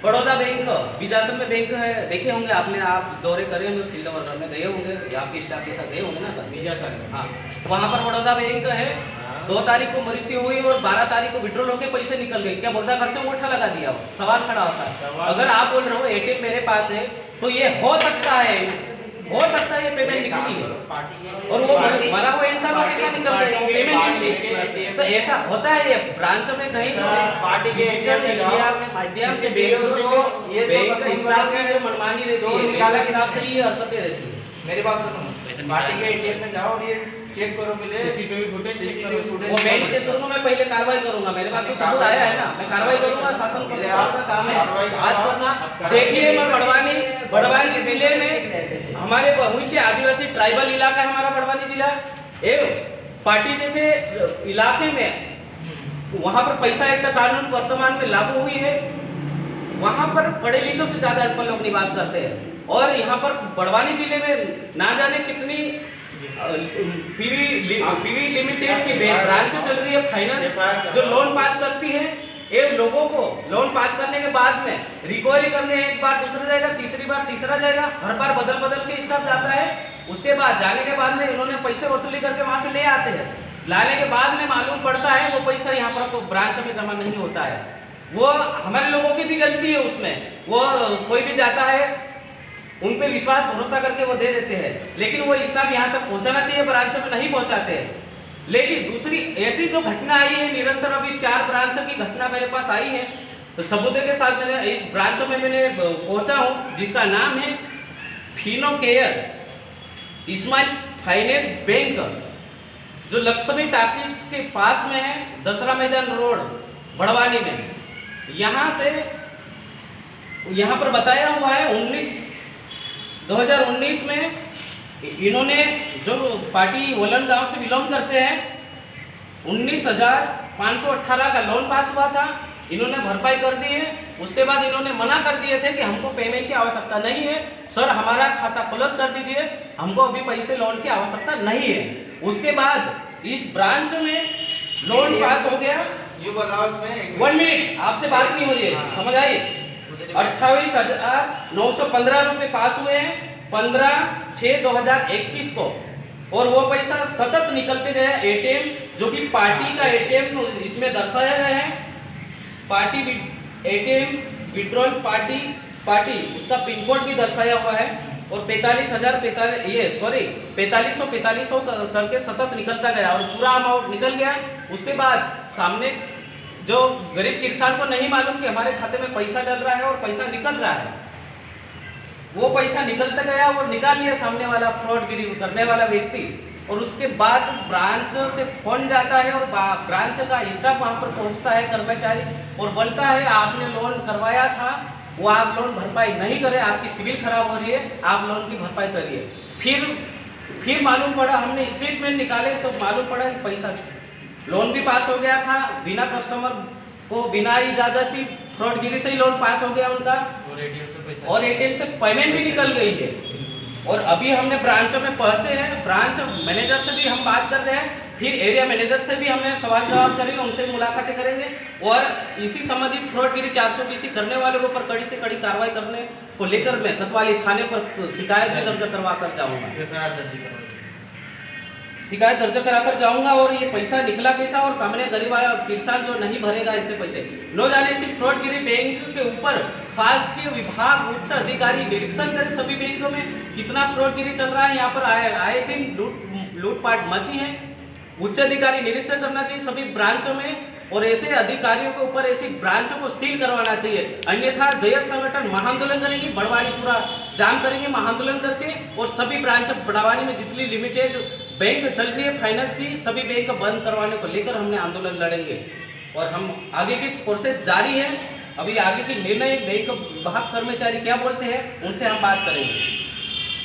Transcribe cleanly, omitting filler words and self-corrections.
Baroda bank, Bijasan में bank है, देखे होंगे आपने, आप दौरे करे होंगे, फील्ड वर्कर में गए होंगे, आपके स्टाफ के साथ गए होंगे ना सर? बीजासन में। हाँ, वहाँ पर बड़ौदा बैंक है। 2 तारीख को मृत्यु हुई और 12 तारीख को विड्रॉल होके पैसे निकल गए। क्या बोलता घर से अंगूठा लगा दिया हो? सवाल खड़ा होता है। अगर आप बोल रहे हो एटीएम मेरे पास है तो ये हो सकता है ये पेमेंट निकली है, और वो मरा हुआ इंसान को कैसा निकल जाएगा? वो पेमेंट निकली। तो ऐसा होता है ये ब्रांच में कहीं पार्टी के डिजिटल मीडिया में माध्यम से बैंक स्टाफ की जो मनमानी रहती है, बैंक स्टाफ से ये हरकतें रहती है। मेरी बात सुनो, पार्टी के एटीएम में जाओ और ये चेक करो, पहले सीसीटीवी फुटेज चेक करो। वो मैं नहीं चेक करूंगा, मैं पहले कार्रवाई करूंगा। मेरे पास तो सबूत आया है ना, मैं कार्रवाई करूंगा। शासन प्रशासन का काम है आज करना। देखिए, मैं बड़वानी जिले में हमारे बहुत के आदिवासी ट्राइबल इलाका है हमारा बड़वानी जिला, एवं पार्टी जैसे इलाके में वहाँ पर पैसा एक्ट कानून वर्तमान में लागू हुई है। वहाँ पर पढ़े लिखों से ज्यादा अनपढ़ लोग निवास करते हैं, और यहाँ पर बड़वानी जिले में ना जाने कितनी पीवी लिमिटेड की ब्रांच चल रही है फाइनेंस, जो लोन पास करती है। ये लोगों को लोन पास करने के बाद में रिकवरी करने एक बार दूसरा जाएगा, तीसरी बार तीसरा जाएगा, हर बार बदल के स्टाफ जाता है। उसके बाद जाने के बाद में इन्होंने पैसे वसूली करके वहां से ले आते हैं। लाने के बाद में मालूम पड़ता है वो पैसा यहाँ पर तो ब्रांच में जमा नहीं होता है। वो हमारे लोगों की भी गलती है उसमें। वो कोई भी जाता है, उन पे विश्वास भरोसा करके वो दे देते हैं, लेकिन वो स्टाफ यहाँ तक पहुँचाना चाहिए, ब्रांच में नहीं पहुँचाते। लेकिन दूसरी ऐसी जो घटना आई है निरंतर, अभी 4 ब्रांच की घटना मेरे पास आई है, तो सबूत के साथ मैंने इस ब्रांच में मैंने पहुंचा हूं, जिसका नाम है Fino care smile finance bank, जो लक्ष्मी टाकीज के पास में है, दसरा मैदान रोड बड़वानी में। यहाँ पर बताया हुआ है 2019 में इन्होंने, जो पार्टी वलन गांव से बिलोंग करते हैं, 19,518 का लोन पास हुआ था। इन्होंने भरपाई कर दी है। उसके बाद इन्होंने मना कर दिए थे कि हमको पेमेंट की आवश्यकता नहीं है, सर हमारा खाता क्लोज कर दीजिए, हमको अभी पैसे लोन की आवश्यकता नहीं है। उसके बाद इस ब्रांच में लोन पास हो गया। ये बताओ इसमें 1 मिनट, आपसे बात नहीं हो रही है, समझ आई? 28,915 रुपये पास हुए हैं 15/6/2021 को, और वो पैसा सतत निकलते गया एटीएम, जो कि पार्टी का एटीएम इसमें दर्शाया गया है। पार्टी एटीएम विड्रॉल पार्टी उसका पिन कोड भी दर्शाया हुआ है, और 45,045 करके सतत निकलता गया, और पूरा अमाउंट निकल गया। उसके बाद सामने जो गरीब किसान को नहीं मालूम कि हमारे खाते में पैसा डल रहा है और पैसा निकल रहा है, वो पैसा निकलता गया और निकाल लिया सामने वाला फ्रॉडगिरी करने वाला व्यक्ति। और उसके बाद ब्रांच से फोन जाता है, और ब्रांच का स्टाफ वहाँ पर पहुँचता है, कर्मचारी, और बोलता है आपने लोन करवाया था, वो आप लोन भरपाई नहीं करे, आपकी सिविल खराब हो रही है, आप लोन की भरपाई करिए। फिर मालूम पड़ा, हमने स्टेटमेंट निकाले तो मालूम पड़ा कि पैसा लोन भी पास हो गया था, बिना कस्टमर को बिना इजाजती फ्रॉडगिरी से ही लोन पास हो गया उनका, और एटीएम से पेमेंट भी निकल गई है। और अभी हमने ब्रांच में पहुंचे हैं, ब्रांच मैनेजर से भी हम बात कर रहे हैं, फिर एरिया मैनेजर से भी हमने सवाल जवाब करेंगे, उनसे मुलाकातें करेंगे, और इसी संबंधित फ्रॉडगिरी 420 करने वालों के ऊपर कड़ी से कड़ी कार्रवाई करने को लेकर मैं कोतवाली थाने पर शिकायत भी दर्ज करवा कर जाऊँगा, शिकायत दर्ज कराकर जाऊंगा। और ये पैसा निकला कैसा, और सामने गरीब किसान जो नहीं भरेगा ऐसे पैसे, न जाने इसी फ्रॉडगिरी बैंक के ऊपर शासकीय विभाग उच्च अधिकारी निरीक्षण करें सभी बैंकों में कितना फ्रॉडगिरी चल रहा है। यहाँ पर आए दिन लूटपाट मची है। उच्च अधिकारी निरीक्षण करना चाहिए सभी ब्रांचों में, और ऐसे अधिकारियों के ऊपर ऐसी ब्रांचों को सील करवाना चाहिए, अन्यथा जयत संगठन महाआंदोलन करेंगे, बड़वानी पूरा जाम करेंगे महाआंदोलन करके, और सभी ब्रांच बड़वानी में जितनी लिमिटेड बैंक चल रही है फाइनेंस की, सभी बैंक बंद करवाने को लेकर हमने आंदोलन लड़ेंगे। और हम आगे की प्रोसेस जारी है, अभी आगे की निर्णय बैंक विभाग कर्मचारी क्या बोलते हैं उनसे हम बात करेंगे।